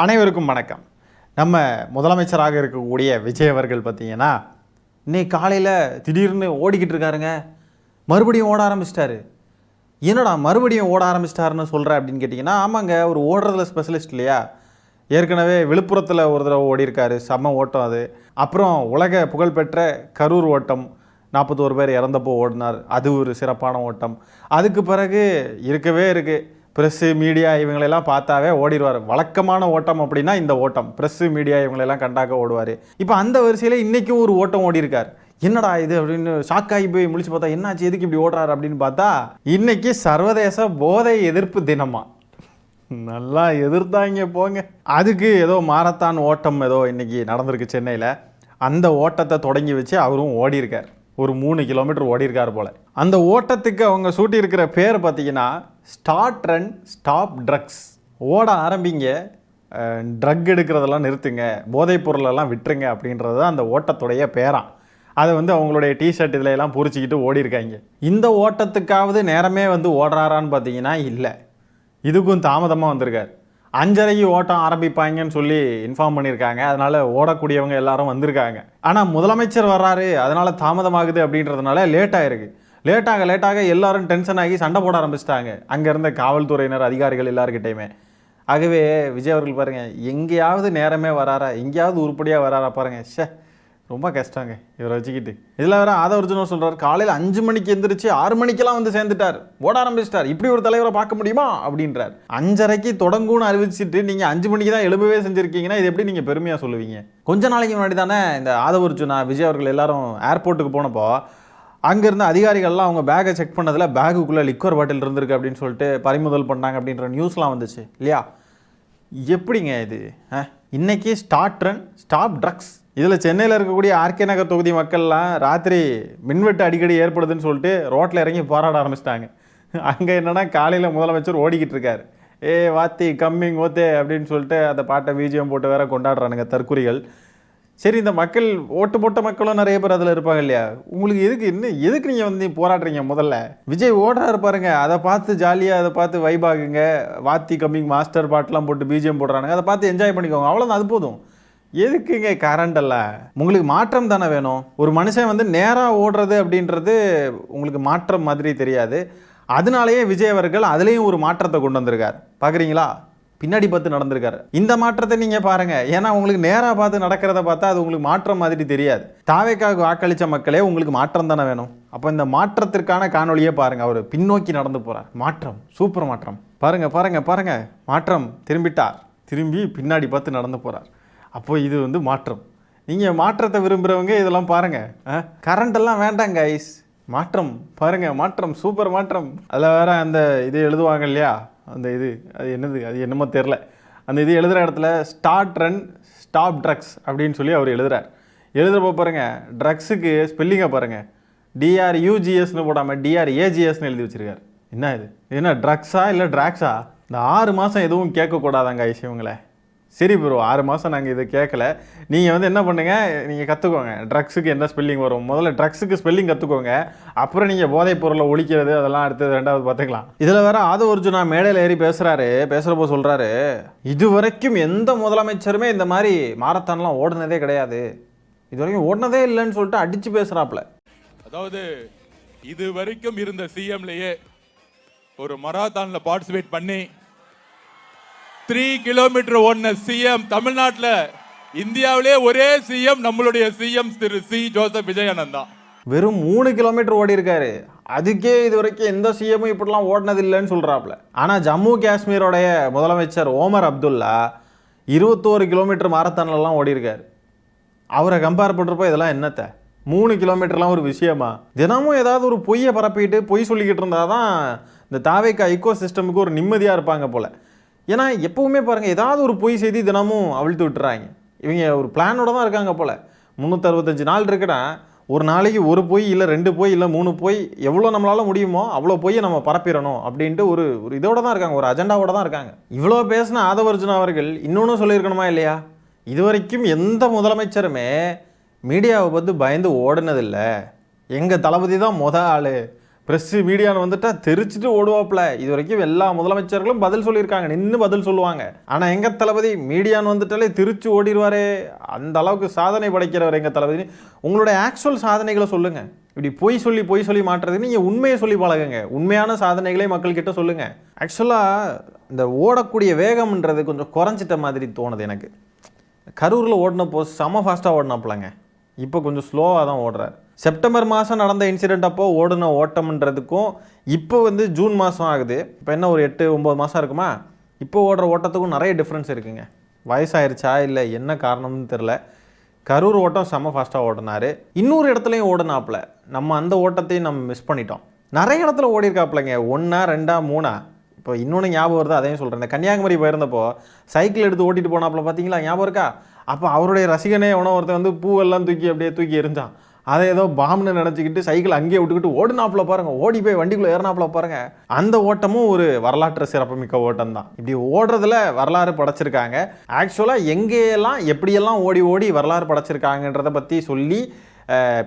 அனைவருக்கும் வணக்கம். நம்ம முதலமைச்சராக இருக்கக்கூடிய விஜய் அவர்கள் பார்த்தீங்கன்னா இன்னைக்கு காலையில் திடீர்னு ஓடிக்கிட்டு இருக்காருங்க. மறுபடியும் ஓட ஆரம்பிச்சிட்டாரு. என்னடா மறுபடியும் ஓட ஆரம்பிச்சிட்டாருன்னு சொல்கிற அப்படின்னு கேட்டிங்கன்னா, ஆமாங்க, ஒரு ஓடுறதுல ஸ்பெஷலிஸ்ட் இல்லையா. ஏற்கனவே விழுப்புரத்தில் ஒரு தடவை ஓடி இருக்காரு, செம்ம ஓட்டம் அது. அப்புறம் உலக புகழ்பெற்ற கரூர் ஓட்டம் 41 பேர் இறந்தப்போ ஓடினார், அது ஒரு சிறப்பான ஓட்டம். அதுக்கு பிறகு இருக்கவே இருக்குது ப்ரெஸ்ஸு மீடியா இவங்களெல்லாம் பார்த்தாவே ஓடிடுவார். வழக்கமான ஓட்டம் அப்படின்னா இந்த ஓட்டம், ப்ரெஸ்ஸு மீடியா இவங்களெல்லாம் கண்டாக்க ஓடுவார். இப்போ அந்த வரிசையில் இன்றைக்கும் ஒரு ஓட்டம் ஓடிருக்கார். என்னடா இது அப்படின்னு ஷாக்காகி போய் முழிச்சு பார்த்தா, என்னாச்சு எதுக்கு இப்படி ஓடுறாரு அப்படின்னு பார்த்தா, இன்னைக்கு சர்வதேச போதை எதிர்ப்பு தினமா. நல்லா எதிர்த்தாங்க போங்க. அதுக்கு ஏதோ மாரத்தான் ஓட்டம் ஏதோ இன்னைக்கு நடந்திருக்கு சென்னையில். அந்த ஓட்டத்தை தொடங்கி வச்சு அவரும் ஓடிருக்கார். ஒரு 3 கிலோமீட்டர் ஓடிருக்கார் போல். அந்த ஓட்டத்துக்கு அவங்க சூட்டி இருக்கிற பேர் பார்த்தீங்கன்னா ஸ்டார்ட் ரன் ஸ்டாப் ட்ரக்ஸ். ஓட ஆரம்பிங்க, ட்ரக் எடுக்கிறதெல்லாம் நிறுத்துங்க, போதைப் பொருளெல்லாம் விட்டுருங்க அப்படின்றது தான் அந்த ஓட்டத்துடைய பேரான். அதை அவங்களுடைய டிஷர்ட் இதில் எல்லாம் பொறிச்சிக்கிட்டு ஓடி இருக்காங்க. இந்த ஓட்டத்துக்காவது நேரமே ஓடுறாரான்னு பார்த்தீங்கன்னா இல்லை, இதுக்கும் தாமதமாக வந்திருக்கார். 5:30 ஓட்டம் ஆரம்பிப்பாங்கன்னு சொல்லி இன்ஃபார்ம் பண்ணியிருக்காங்க. அதனால் ஓடக்கூடியவங்க எல்லாரும் வந்திருக்காங்க. ஆனால் முதலமைச்சர் வர்றாரு, அதனால் தாமதமாகுது அப்படின்றதுனால லேட்டாகிருக்கு. லேட்டாக எல்லாரும் டென்ஷன் ஆகி சண்டை போட ஆரம்பிச்சிட்டாங்க, அங்கே இருந்த காவல்துறையினர் அதிகாரிகள் எல்லாருக்கிட்டையுமே. ஆகவே விஜய் அவர்கள் பாருங்கள், எங்கேயாவது நேரமே வராரா, எங்கேயாவது உருப்படியாக வராரா பாருங்கள். ரொம்ப கஷ்டங்க இவரை வச்சுக்கிட்டு. இதில் வேறு ஆதவர்ஜுனர் சொல்கிறார், காலையில் 5 மணிக்கு எந்திரிச்சு 6 மணிக்கெல்லாம் சேர்ந்துட்டார், ஓட ஆரம்பிச்சிட்டார், இப்படி ஒரு தலைவரை பார்க்க முடியுமா அப்படின்றார். 5:30க்கு தொடங்கும்னு அறிவிச்சிட்டு நீங்கள் 5 மணிக்கு தான் எழுப்பவே செஞ்சுருக்கீங்கன்னா இது எப்படி நீங்கள் பெருமையாக சொல்லுவீங்க? கொஞ்ச நாளைக்கு முன்னாடி தானே இந்த ஆதவர்ஜுனா விஜய் அவர்கள் எல்லாரும் ஏர்போர்ட்டுக்கு போனப்போ அங்கேருந்து அதிகாரிகள்லாம் அவங்க பேக்கை செக் பண்ணதில் பேக்குக்குள்ளே லிக்வர் பாட்டில் இருந்திருக்கு அப்படின்னு சொல்லிட்டு பறிமுதல் பண்ணாங்க அப்படின்ற நியூஸ்லாம் வந்துச்சு இல்லையா. எப்படிங்க இது? இன்றைக்கி ஸ்டார்ட் ரன் ஸ்டாப் ட்ரக்ஸ். இதில் சென்னையில் இருக்கக்கூடிய ஆர்கே நகர் தொகுதி மக்கள்லாம் ராத்திரி மின்வெட்டு அடிக்கடி ஏற்படுதுன்னு சொல்லிட்டு ரோட்டில் இறங்கி போராட ஆரம்பிச்சிட்டாங்க. அங்கே என்னென்னா காலையில் முதலமைச்சர் ஓடிக்கிட்டு இருக்கார், வாத்தி கம்மிங் ஓத்தே அப்படின்னு சொல்லிட்டு அந்த பாட்டை பிஜிஎம் போட்டு வேற கொண்டாடுறானுங்க தற்குறிகள். சரி, இந்த மக்கள் ஓட்டு போட்ட மக்களும் நிறைய பேர் அதில் இருப்பாங்க இல்லையா. உங்களுக்கு எதுக்கு நீங்கள் போராடுறீங்க? முதல்ல விஜய் ஓடுறாரு பாருங்க, அதை பார்த்து ஜாலியாக அதை பார்த்து வைபாகுங்க. வாத்தி கம்மிங் மாஸ்டர் பாட்டெலாம் போட்டு பிஜிஎம் போடுறானுங்க, அதை பார்த்து என்ஜாய் பண்ணிக்கோங்க, அவ்வளோதான், அது போதும். எதுக்குங்க கரண்ட் அல்ல? உங்களுக்கு மாற்றம் தானே வேணும். ஒரு மனுஷன் நேராக ஓடுறது அப்படின்றது உங்களுக்கு மாற்றம் மாதிரி தெரியாது. அதனாலேயே விஜய் அவர்கள் அதுலேயும் ஒரு மாற்றத்தை கொண்டு வந்திருக்கார். பார்க்குறீங்களா, பின்னாடி பார்த்து நடந்திருக்காரு. இந்த மாற்றத்தை நீங்கள் பாருங்கள். ஏன்னா உங்களுக்கு நேராக பார்த்து நடக்கிறத பார்த்தா அது உங்களுக்கு மாற்றம் மாதிரி தெரியாது. தாவேக்காவுக்கு வாக்களித்த மக்களே உங்களுக்கு மாற்றம் தானே வேணும். அப்போ இந்த மாற்றத்திற்கான காணொலியே பாருங்கள். அவர் பின்னோக்கி நடந்து போகிறார். மாற்றம், சூப்பர் மாற்றம். பாருங்கள், மாற்றம் திரும்பிட்டார், திரும்பி பின்னாடி பார்த்து நடந்து போகிறார். அப்போது இது மாற்றம். நீங்கள் மாற்றத்தை விரும்புகிறவங்க இதெல்லாம் பாருங்கள். கரண்டெல்லாம் வேண்டாங்க ஐஸ், மாற்றம் பாருங்கள், மாற்றம், சூப்பர் மாற்றம். அதில் வேறு அந்த இது எழுதுவாங்க இல்லையா, அந்த இது அது என்னது, அது என்னமோ தெரில. அந்த இது எழுதுகிற இடத்துல ஸ்டார்ட் ரன் ஸ்டாப் ட்ரக்ஸ் அப்படின்னு சொல்லி அவர் எழுதுகிறப்போ பாருங்கள், ட்ரக்ஸுக்கு ஸ்பெல்லிங்கை பாருங்கள், DRUGSன்னு போடாமல் DRAGSன்னு எழுதி வச்சுருக்கார். என்ன இது என்ன ட்ரக்ஸா இல்லை ட்ராக்ஸா? இந்த 6 மாதம் எதுவும் கேட்கக்கூடாதாங்க ஐஸ் இவங்களே. சரி ப்ரோ, 6 மாதம் நாங்கள் இதை கேட்கல. நீங்கள் என்ன பண்ணுங்கள், நீங்கள் கற்றுக்கோங்க ட்ரக்ஸுக்கு என்ன ஸ்பெல்லிங் வரும். முதல்ல ட்ரக்ஸுக்கு ஸ்பெல்லிங் கற்றுக்கோங்க, அப்புறம் நீங்கள் போதைப் பொருளை ஒழிக்கிறது அதெல்லாம் அடுத்தது 2வது பார்த்துக்கலாம். இதில் வேறு ஆதவர்ஜுனா மேடையில் ஏறி பேசுகிறப்போ சொல்கிறாரு, இதுவரைக்கும் எந்த முதலமைச்சருமே இந்த மாதிரி மாரத்தான்லாம் ஓடுனதே கிடையாது, இதுவரைக்கும் ஓடினதே இல்லைன்னு சொல்லிட்டு அடித்து பேசுகிறாப்புல. அதாவது இது வரைக்கும் இருந்த சிஎம்லேயே ஒரு மராத்தானில் பார்ட்டிசிபேட் பண்ணி 3 கிலோமீட்டர் ஓடின சிஎம் தமிழ்நாட்டில், இந்தியாவிலே ஒரே சிஎம் நம்மளுடைய சிஎம் திரு சி ஜோசப் விஜயானந்த் தான். வெறும் 3 கிலோமீட்டர் ஓடி இருக்காரு. அதுக்கே இது வரைக்கும் எந்த சிஎம்மும் இப்படிலாம் ஓடினது இல்லைன்னு சொல்கிறாப்புல. ஆனால் ஜம்மு காஷ்மீரோடைய முதலமைச்சர் ஓமர் அப்துல்லா 21 கிலோமீட்டர் மாரத்தான்லாம் ஓடி இருக்காரு. அவரை கம்பேர் பண்ணுறப்போ இதெல்லாம் என்னத்த 3 கிலோமீட்டர்லாம் ஒரு விஷயமா? தினமும் ஏதாவது ஒரு பொய்யை பரப்பிட்டு பொய் சொல்லிக்கிட்டு இருந்தால் தான் இந்த தாவேக்கா ஈகோ சிஸ்டமுக்கு ஒரு நிம்மதியாக இருப்பாங்க போல். ஏன்னா எப்பவுமே பாருங்கள், ஏதாவது ஒரு பொய் செய்தி தினமும் அவிழ்த்து விட்டுறாங்க. இவங்க ஒரு பிளானோட தான் இருக்காங்க போல். 365 நாள் இருக்குன்னா ஒரு நாளைக்கு ஒரு பொய் இல்லை 2 பொய் இல்லை 3 பொய், எவ்வளோ நம்மளால் முடியுமோ அவ்வளோ பொய்யை நம்ம பரப்பிடணும் அப்படின்ட்டு ஒரு இதோட தான் இருக்காங்க, ஒரு அஜெண்டாவோட தான் இருக்காங்க. இவ்வளோ பேசின ஆதவர்ஜுனா அவர்கள் இன்னொன்று சொல்லியிருக்கணுமா இல்லையா? இது வரைக்கும் எந்த முதலமைச்சருமே மீடியாவை பார்த்து பயந்து ஓடினதில்லை, எங்கள் தளபதி தான் ஆள், ப்ரெஸ்ஸு மீடியான்னு வந்துட்டா தெரிச்சுட்டு ஓடுவாப்புல. இது வரைக்கும் எல்லா முதலமைச்சர்களும் பதில் சொல்லியிருக்காங்க, நின்று பதில் சொல்லுவாங்க. ஆனால் எங்கள் தளபதி மீடியான்னு வந்துட்டாலே திருச்சி ஓடிடுவாரே, அந்த அளவுக்கு சாதனை படைக்கிறவர் எங்கள் தளபதி. உங்களுடைய ஆக்சுவல் சாதனைகளை சொல்லுங்கள். இப்படி பொய் சொல்லி மாட்டுறதுக்கு நீங்கள் உண்மையை சொல்லி பழகுங்க. உண்மையான சாதனைகளே மக்கள்கிட்ட சொல்லுங்கள். ஆக்சுவலாக இந்த ஓடக்கூடிய வேகம்ன்றது கொஞ்சம் குறைஞ்சிட்ட மாதிரி தோணுது எனக்கு. கரூரில் ஓடினப்போ செம ஃபாஸ்ட்டாக ஓடினாப்புலங்க. இப்போ கொஞ்சம் ஸ்லோவாக தான் ஓடுறார். செப்டம்பர் மாதம் நடந்த இன்சிடெண்ட் அப்போ ஓடின ஓட்டம்ன்றதுக்கும் இப்போ வந்து ஜூன் மாதம் ஆகுது. இப்போ என்ன ஒரு 8-9 மாதம் இருக்குமா? இப்போ ஓடுற ஓட்டத்துக்கும் நிறைய டிஃப்ரென்ஸ் இருக்குங்க. வயசாயிருச்சா இல்லை என்ன காரணம்னு தெரில. கரூர் ஓட்டம் செம்ம ஃபாஸ்ட்டாக ஓடினார். இன்னொரு இடத்துலையும் ஓடினாப்புல. நம்ம அந்த ஓட்டத்தையும் நம்ம மிஸ் பண்ணிட்டோம். நிறைய இடத்துல ஓடிருக்காப்புலங்க. 1, 2, 3. இப்போ இன்னொன்று ஞாபகம் வருது, அதையும் சொல்கிறேன். இந்த கன்னியாகுமரி போயிருந்தப்போ சைக்கிள் எடுத்து ஓட்டிகிட்டு போனாப்புல பார்த்தீங்களா, ஞாபகம் இருக்கா? அப்போ அவருடைய ரசிகனே எவனோ ஒருத்தன் வந்து பூவெல்லாம் தூக்கி எரிஞ்சான். அதை ஏதோ பாம்னு நினச்சிக்கிட்டு சைக்கிள் அங்கேயே விட்டுக்கிட்டு ஓடினாப்புல பாருங்கள். ஓடி போய் வண்டிக்குள்ளே ஏறினாப்புல பாருங்கள். அந்த ஓட்டமும் ஒரு வரலாற்று சிறப்புமிக்க ஓட்டம் தான். இப்படி ஓடுறதுல வரலாறு படைச்சிருக்காங்க. ஆக்சுவலாக எங்கேயெல்லாம் எப்படியெல்லாம் ஓடி வரலாறு படைச்சிருக்காங்கன்றதை பற்றி சொல்லி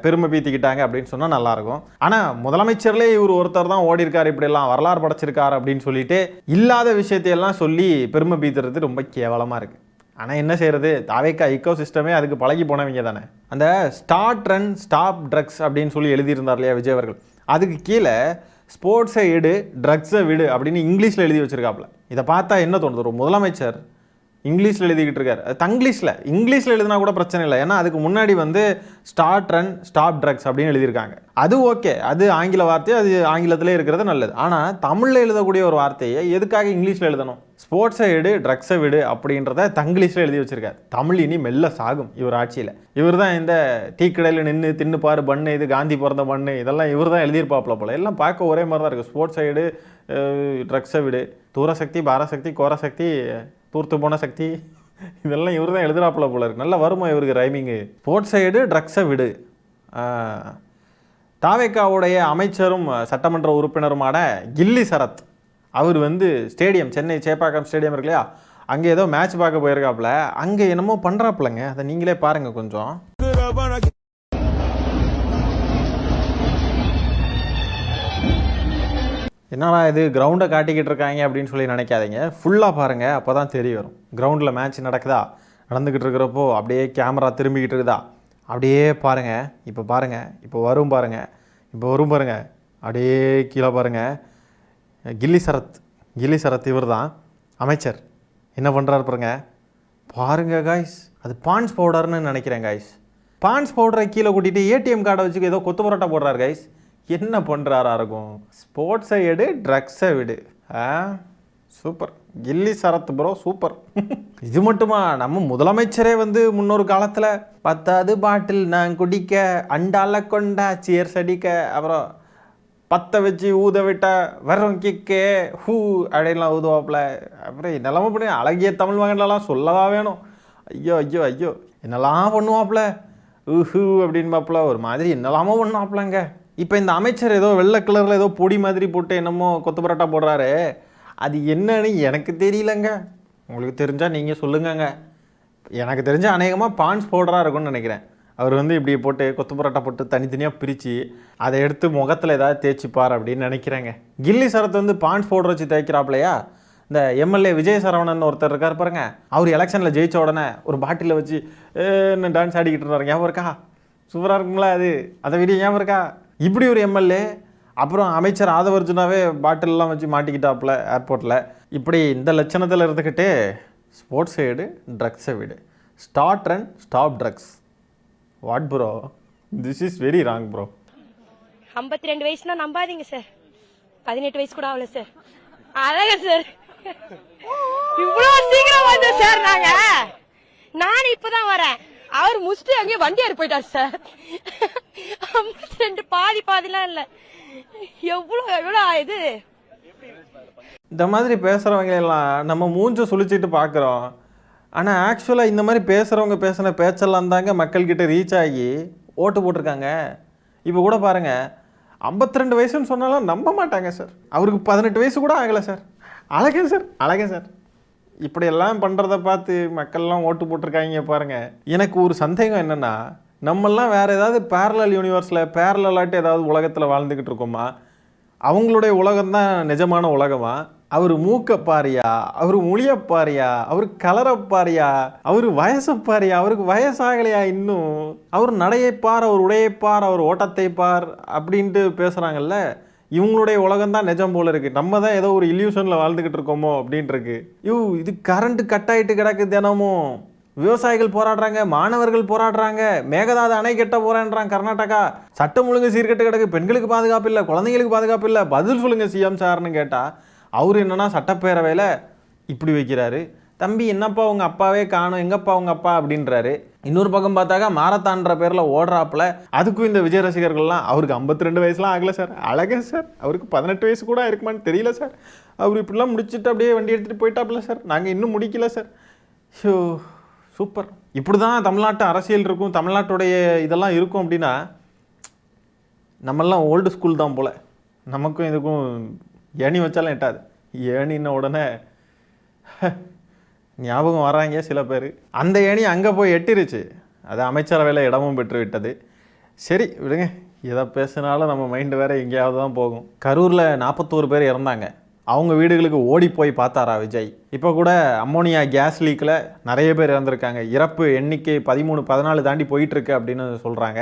பெருமை பீத்திக்கிட்டாங்க அப்படின்னு சொன்னால் நல்லாயிருக்கும். ஆனால் முதலமைச்சர்லேயே இவர் ஒருத்தர் தான் ஓடி இருக்கார், இப்படியெல்லாம் வரலாறு படைச்சிருக்கார் அப்படின்னு சொல்லிட்டு இல்லாத விஷயத்தையெல்லாம் சொல்லி பெருமை பீத்துறது ரொம்ப கேவலமாக இருக்குது. ஆனால் என்ன செய்கிறது, தாவேக்கா இக்கோ சிஸ்டமே அதுக்கு பழகி போனவங்க தானே. அந்த ஸ்டார்ட் ரன் ஸ்டாப் ட்ரக்ஸ் அப்படின்னு சொல்லி எழுதியிருந்தார் இல்லையா விஜய் அவர்கள், அதுக்கு கீழே ஸ்போர்ட்ஸை எடு ட்ரக்ஸை விடு அப்படின்னு இங்கிலீஷில் எழுதி வச்சுருக்காப்புல. இதை பார்த்தா என்ன தோணுது, ஒரு முதலமைச்சர் இங்கிலீஷில் எழுதிக்கிட்டு இருக்கார். இங்கிலீஷில் எழுதினா கூட பிரச்சனை இல்லை. ஏன்னா அதுக்கு முன்னாடி வந்து ஸ்டார்ட் ரன் ஸ்டாப் ட்ரக்ஸ் அப்படின்னு எழுதியிருக்காங்க. அது ஓகே, அது ஆங்கில வார்த்தை, அது ஆங்கிலத்திலே இருக்கிறது நல்லது. ஆனால் தமிழில் எழுதக்கூடிய ஒரு வார்த்தையை எதுக்காக இங்கிலீஷில் எழுதணும்? ஸ்போர்ட்ஸை எடு ட்ரக்ஸை விடு அப்படின்றத தங்கிலீஷில் எழுதி வச்சிருக்காரு. தமிழ் இனி மெல்ல சாகும் இவர் ஆட்சியில். இவர் தான் இந்த டீ கடையில் நின்று தின்னு பாரு பண்ணு, இது காந்தி பிறந்த பண்ணு, இதெல்லாம் இவர் தான் எழுதியிருப்பாப்புல போல. எல்லாம் பார்க்க ஒரே மாதிரி தான் இருக்குது. ஸ்போர்ட்ஸை எடு ட்ரக்ஸை விடு, தூரசக்தி பாரசக்தி கோரசக்தி தூர்த்து போன சக்தி, இதெல்லாம் இவர் தான் எழுதுறாப்புல போல இருக்கு. நல்லா வருமா இவருக்கு ரைமிங்கு? ஸ்போர்ட்ஸை எடு ட்ரக்ஸை விடு. தாவேக்காவுடைய அமைச்சரும் சட்டமன்ற உறுப்பினருமான கில்லி சரத் அவர் வந்து ஸ்டேடியம், சென்னை சேப்பாக்கம் ஸ்டேடியம் இருக்கு இல்லையா, அங்கே ஏதோ மேட்ச் பார்க்க போயிருக்காப்புல. அங்கே என்னமோ பண்ணுறாப்புலங்க, அதை நீங்களே பாருங்கள் கொஞ்சம். என்னடா இது கிரவுண்டை காட்டிக்கிட்டு இருக்காங்க அப்படின்னு சொல்லி நினைக்காதீங்க. ஃபுல்லாக பாருங்கள், அப்போ தான் தெரிய வரும். கிரவுண்டில் மேட்ச் நடக்குதா, நடந்துக்கிட்டு இருக்கிறப்போ அப்படியே கேமரா திரும்பிக்கிட்டு இருக்குதா, அப்படியே பாருங்கள். இப்போ பாருங்கள், இப்போ வரும் பாருங்கள், அப்படியே கீழே பாருங்கள். கில்லி சரத் இவர் தான் அமைச்சர். என்ன பண்ணுறாரு பாருங்க காய்ஸ். அது பான்ஸ் பவுடர்னு நினைக்கிறேன் காய்ஸ். பான்ஸ் பவுடரை கீழே கூட்டிகிட்டு ஏடிஎம் கார்டை வச்சுக்க ஏதோ கொத்து பரோட்டா போடுறாரு காய்ஸ். என்ன பண்ணுறாரா இருக்கும்? ஸ்போர்ட்ஸை எடு ட்ரக்ஸை விடு. சூப்பர் கில்லி சரத் ப்ரோ, சூப்பர். இது மட்டுமா, நம்ம முதலமைச்சரே வந்து முன்னொரு காலத்தில் 10 பாட்டில் நான் குடிக்க, அண்டால கொண்டா சியர்ஸ் அடிக்க, அப்புறம் 10 வச்சு ஊத விட்ட வரும் கிக்கே ஹூ அப்படின்லாம் ஊதுவாப்புல. அப்புறம் என்னெல்லாம பண்ணி அழகிய தமிழ் மகன்லாம் சொல்லவா வேணும். ஐயோ என்னெல்லாம் பண்ணுவாப்புல, ஹூ அப்படின்பாப்புல. ஒரு மாதிரி என்னெல்லாமோ பண்ணுவாப்புலங்க. இப்போ இந்த அமைச்சர் ஏதோ வெள்ளை கலரில் ஏதோ பொடி மாதிரி போட்டு என்னமோ கொத்து பரோட்டா போடுறாரு. அது என்னன்னு எனக்கு தெரியலங்க. உங்களுக்கு தெரிஞ்சால் நீங்கள் சொல்லுங்கங்க. எனக்கு தெரிஞ்ச அநேகமாக பான்ஸ் பவுடராக இருக்கும்னு நினைக்கிறேன். அவர் வந்து இப்படி போட்டு கொத்து பரோட்டா போட்டு தனித்தனியாக பிரித்து அதை எடுத்து முகத்தில் ஏதாவது தேய்ச்சிப்பார் அப்படின்னு நினைக்கிறேங்க. கில்லி சரத் வந்து பான்ஸ் பவுடர் வச்சு தேய்க்கிறாப்லையா. இந்த எம்எல்ஏ விஜய் சரவணன் ஒருத்தர் இருக்கார் பாருங்க, அவர் எலெக்ஷனில் ஜெயிச்ச உடனே ஒரு பாட்டிலில் வச்சு டான்ஸ் ஆடிக்கிட்டு இருந்தார். ஞாபகம் இருக்கா? சூப்பராக இருக்குங்களா அது? அதை வீடியோ ஞாபகம் இருக்கா? இப்படி ஒரு எம்எல்ஏ. அப்புறம் அமைச்சர் ஆதவர்ஜுனாவே பாட்டிலெலாம் வச்சு மாட்டிக்கிட்டாப்புல ஏர்போர்ட்டில். இப்படி இந்த லட்சணத்தில் இருந்துக்கிட்டு ஸ்போர்ட்ஸை எடு ட்ரக்ஸை விடு, start run stop drugs. What bro, this is very wrong bro. 52 வயசுனா நம்பாதீங்க சார். 18 வயசு கூட ஆகல சார். அழக சார், இவ்வளோ சீக்கிரம் வந்த சார். நான் இப்பதான் வரேன். அவர் முடிச்சுட்டு அங்கேயே வண்டி ஏறி போயிட்டார் சார். 52 பாதிலாம் இல்லை. எவ்வளோ இது. இந்த மாதிரி பேசுகிறவங்க எல்லாம் நம்ம மூஞ்ச சுழிச்சிட்டு பார்க்குறோம். ஆனால் ஆக்சுவலாக இந்த மாதிரி பேசுகிறவங்க பேசின பேச்செல்லாம் தாங்க மக்கள்கிட்ட ரீச் ஆகி ஓட்டு போட்டிருக்காங்க. இப்போ கூட பாருங்கள், 52 வயசுன்னு சொன்னாலும் நம்ப மாட்டாங்க சார். அவருக்கு 18 வயசு கூட ஆகலை சார். அழகே சார். இப்படியெல்லாம் பண்ணுறத பார்த்து மக்கள்லாம் ஓட்டு போட்டிருக்காங்க பாருங்கள். எனக்கு ஒரு சந்தேகம் என்னென்னா, நம்மெல்லாம் வேறு ஏதாவது பேரலல் யூனிவர்ஸில் பேரலாட்டு ஏதாவது உலகத்தில் வாழ்ந்துக்கிட்டு இருக்கோமா? அவங்களுடைய உலகம் தான் நிஜமான உலகமா? அவர் மூக்க பாரியா, அவர் மொழிய பாரியா, அவர் கலரை பாரியா, அவர் வயசை பாரியா, அவருக்கு வயசாகலையா இன்னும், அவர் நடையை பார், அவர் உடையை பார், அவர் ஓட்டத்தை பார் அப்படின்ட்டு பேசுகிறாங்கல்ல. இவங்களுடைய உலகம் தான் நிஜம் போல இருக்குது. நம்ம தான் ஏதோ ஒரு இல்யூஷனில் வாழ்ந்துக்கிட்டு இருக்கோமோ அப்படின்ட்டு இருக்கு. இது கரண்ட் கட் ஆகிட்டு கிடக்கு தினமும். விவசாயிகள் போராடுறாங்க, மாணவர்கள் போராடுறாங்க, மேகதாது அணை கட்ட போறேன்றாங்க கர்நாடகா. சட்டம் ஒழுங்கு சீர்கெட்டு கிடக்கு, பெண்களுக்கு பாதுகாப்பு இல்லை, குழந்தைங்களுக்கு பாதுகாப்பு இல்லை, பதில் சொல்லுங்க சிஎம் சார்னு கேட்டால் அவர் என்னன்னா சட்டப்பேரவையில் இப்படி வைக்கிறாரு. தம்பி என்னப்பா உங்கள் அப்பாவே காணும், எங்கப்பா உங்கள் அப்பா அப்படின்றாரு. இன்னொரு பக்கம் பார்த்தாக்கா மாரத்தான்ற பேரில் ஓடுறாப்புல. அதுக்கும் இந்த விஜய் ரசிகர்கள்லாம் அவருக்கு 52 வயசுலாம் ஆகலை சார், அழகே சார், அவருக்கு 18 வயசு கூட இருக்குமான்னு தெரியல சார், அவர் இப்படிலாம் முடிச்சுட்டு அப்படியே வண்டி எடுத்துகிட்டு போயிட்டாப்புல சார், நாங்கள் இன்னும் முடிக்கல சார். Show super. இப்படி தான் தமிழ்நாட்டு அரசியல் இருக்கும், தமிழ்நாட்டுடைய இதெல்லாம் இருக்கும் அப்படின்னா நம்மெல்லாம் ஓல்டு ஸ்கூல் தான் போல். நமக்கும் இதுக்கும் ஏணி வச்சாலும் எட்டாது. ஏணின்ன உடனே ஞாபகம் வராங்க சில பேர். அந்த ஏணி அங்கே போய் எட்டிருச்சு, அது அமைச்சரவையில் இடமும் பெற்று விட்டது. சரி விடுங்க, எதை பேசினாலும் நம்ம மைண்டு வேறு எங்கேயாவது தான் போகும். கரூரில் 41 பேர் இறந்தாங்க. அவங்க வீடுகளுக்கு ஓடி போய் பார்த்தாரா விஜய்? இப்போ கூட அம்மோனியா கேஸ் லீக்கில் நிறைய பேர் இறந்துருக்காங்க. இறப்பு எண்ணிக்கை 13-14 தாண்டி போயிட்டுருக்கு அப்படின்னு சொல்கிறாங்க.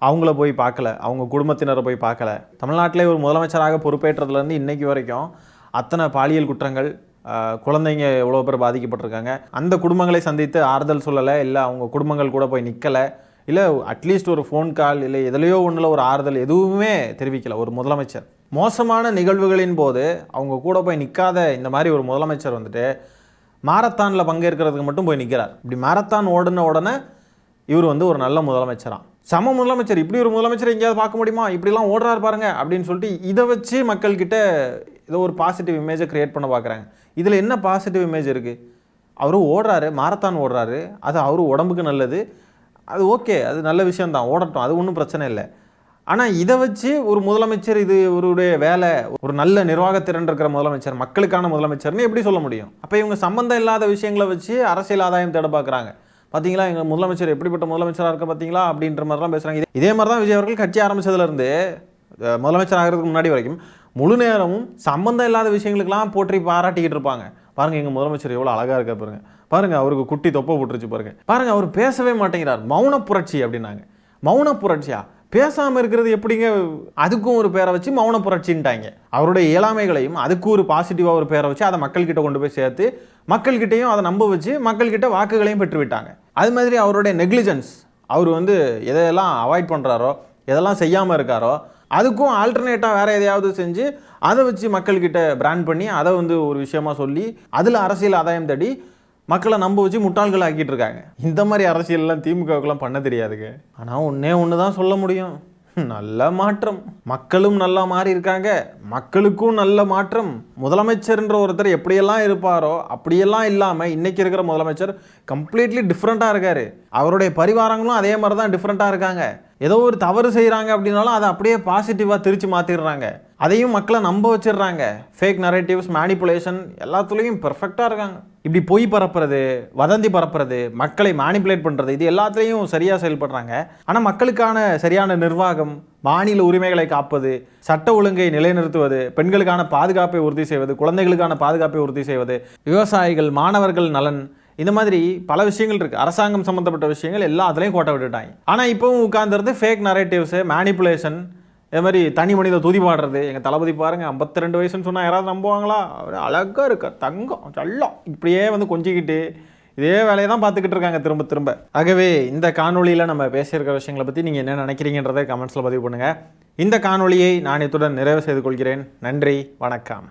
அவங்கள போய் பார்க்கல, அவங்க குடும்பத்தினரை போய் பார்க்கல. தமிழ்நாட்டிலே ஒரு முதலமைச்சராக பொறுப்பேற்றதுலேருந்து இன்றைக்கி வரைக்கும் அத்தனை பாலியல் குற்றங்கள், குழந்தைங்க எவ்வளோ பேர் பாதிக்கப்பட்டிருக்காங்க. அந்த குடும்பங்களை சந்தித்து ஆறுதல் சொல்லலை, இல்லை அவங்க குடும்பங்கள் கூட போய் நிற்கலை, இல்லை அட்லீஸ்ட் ஒரு ஃபோன் கால் இல்லை எதுலையோ ஒன்றில் ஒரு ஆறுதல் எதுவுமே தெரிவிக்கலை ஒரு முதலமைச்சர். மோசமான நிகழ்வுகளின் போது அவங்க கூட போய் நிற்காத இந்த மாதிரி ஒரு முதலமைச்சர் வந்துட்டு மாரத்தானில் பங்கேற்கிறதுக்கு மட்டும் போய் நிற்கிறார். இப்படி மாரத்தான் ஓடுன உடனே இவர் வந்து ஒரு நல்ல முதலமைச்சராக, சம முதலமைச்சர். இப்படி ஒரு முதலமைச்சர் எங்கேயாவது பார்க்க முடியுமா? இப்படிலாம் ஓடுறாரு பாருங்க அப்படின்னு சொல்லிட்டு இதை வச்சு மக்கள்கிட்ட ஏதோ ஒரு பாசிட்டிவ் இமேஜை க்ரியேட் பண்ண பார்க்குறாங்க. இதில் என்ன பாசிட்டிவ் இமேஜ் இருக்குது? அவரும் ஓடுறாரு, மாரத்தான் ஓடுறாரு, அது அவரு உடம்புக்கு நல்லது, அது ஓகே, அது நல்ல விஷயம்தான், ஓடட்டும், அது ஒன்றும் பிரச்சனை இல்லை. ஆனால் இதை வச்சு ஒரு முதலமைச்சர் இது ஒருடைய வேலை, ஒரு நல்ல நிர்வாகத்திறன் இருக்கிற முதலமைச்சர், மக்களுக்கான முதலமைச்சர்னு எப்படி சொல்ல முடியும்? அப்போ இவங்க சம்பந்தம் இல்லாத விஷயங்களை வச்சு அரசியல் ஆதாயம் தேட பார்க்குறாங்க. பார்த்தீங்களா எங்கள் முதலமைச்சர் எப்படிப்பட்ட முதலமைச்சராக இருக்க பார்த்தீங்களா அப்படின்ற மாதிரிலாம் பேசுகிறாங்க. இதே மாதிரி தான் விஜய் அவர்கள் கட்சி ஆரம்பித்ததுலேருந்து முதலமைச்சர் ஆகிறதுக்கு முன்னாடி வரைக்கும் முழு நேரமும் சம்பந்தம் இல்லாத விஷயங்களுக்கெல்லாம் போற்றி பாராட்டிக்கிட்டு இருப்பாங்க. பாருங்கள் எங்கள் முதலமைச்சர் எவ்வளோ அழகாக இருக்க பாருங்க, பாருங்கள் அவருக்கு குட்டி தொப்பை போட்டுருச்சு பாருங்க, பாருங்கள் அவர் பேசவே மாட்டேங்கிறார், மௌன புரட்சி அப்படின்னாங்க. மௌன புரட்சியா? பேசாமல் இருக்கிறது எப்படிங்க? அதுக்கும் ஒரு பேரை வச்சு மௌன புரட்சின்ட்டாங்க. அவருடைய இயலாமைகளையும் அதுக்கு ஒரு பாசிட்டிவாக ஒரு பேரை வச்சு அதை மக்கள்கிட்ட கொண்டு போய் சேர்த்து மக்கள்கிட்டையும் அதை நம்ப வச்சு மக்கள்கிட்ட வாக்குகளையும் பெற்றுவிட்டாங்க. அது மாதிரி அவருடைய நெக்லிஜென்ஸ், அவர் வந்து எதையெல்லாம் அவாய்ட் பண்ணுறாரோ, எதெல்லாம் செய்யாமல் இருக்காரோ அதுக்கும் ஆல்டர்னேட்டாக வேறு எதையாவது செஞ்சு அதை வச்சு மக்கள்கிட்ட பிராண்ட் பண்ணி அதை வந்து ஒரு விஷயமா சொல்லி அதில் அரசியல் ஆதாயம் தேடி மக்களை நம்ப வச்சு முட்டாள்கள் ஆக்கிட்டு இருக்காங்க. இந்த மாதிரி அரசியல்லாம் திமுகவுக்குலாம் பண்ண தெரியாதுங்க. ஆனால் ஒன்று தான் சொல்ல முடியும், நல்ல மாற்றம். மக்களும் நல்லா மாறி இருக்காங்க, மக்களுக்கும் நல்ல மாற்றம். முதலமைச்சர்ன்ற ஒருத்தர் எப்படியெல்லாம் இருப்பாரோ அப்படியெல்லாம் இல்லாமல் இன்னைக்கு இருக்கிற முதலமைச்சர் கம்ப்ளீட்லி டிஃப்ரெண்ட்டாக இருக்காரு. அவருடைய பரிவாரங்களும் அதே மாதிரி தான் டிஃப்ரெண்ட்டாக இருக்காங்க. ஏதோ ஒரு தவறு செய்கிறாங்க அப்படின்னாலும் அதை அப்படியே பாசிட்டிவாக திருச்சி மாற்றிடுறாங்க, அதையும் மக்களை நம்ப வச்சிடுறாங்க. ஃபேக் நரேட்டிவ்ஸ், மேனிப்புலேஷன் எல்லாத்துலேயும் பெர்ஃபெக்டாக இருக்காங்க. இப்படி பொய் பரப்புறது, வதந்தி பரப்புறது, மக்களை மேனிப்புலேட் பண்ணுறது, இது எல்லாத்துலேயும் சரியாக செயல்படுறாங்க. ஆனால் மக்களுக்கான சரியான நிர்வாகம், மாநில உரிமைகளை காப்பது, சட்ட ஒழுங்கை நிலைநிறுத்துவது, பெண்களுக்கான பாதுகாப்பை உறுதி செய்வது, குழந்தைகளுக்கான பாதுகாப்பை உறுதி செய்வது, விவசாயிகள், மாணவர்கள் நலன், இந்த மாதிரி பல விஷயங்கள் இருக்குது. அரசாங்கம் சம்மந்தப்பட்ட விஷயங்கள் எல்லாம் அதுலேயும் கோட்டை விட்டுட்டாங்க. ஆனால் இப்போவும் உட்கார்ந்துறது ஃபேக் நரேட்டிவ்ஸு, மேனிப்புலேஷன், இதே மாதிரி தனி மனித துதி பாடுறது. எங்கள் தளபதி பாருங்கள் 52 வயசுன்னு சொன்னால் யாராவது நம்புவாங்களா? அவர் அழகாக இருக்கார், தங்கம் சல்லம், இப்படியே வந்து கொஞ்சிக்கிட்டு இதே வேலையை தான் பார்த்துக்கிட்டு இருக்காங்க திரும்ப திரும்ப. ஆகவே இந்த காணொலியில் நம்ம பேசியிருக்கிற விஷயங்களை பற்றி நீங்கள் என்ன நினைக்கிறீங்கன்றதை கமெண்ட்ஸில் பதிவு பண்ணுங்கள். இந்த காணொலியை நான் இத்துடன் நிறைவு செய்து கொள்கிறேன். நன்றி, வணக்கம்.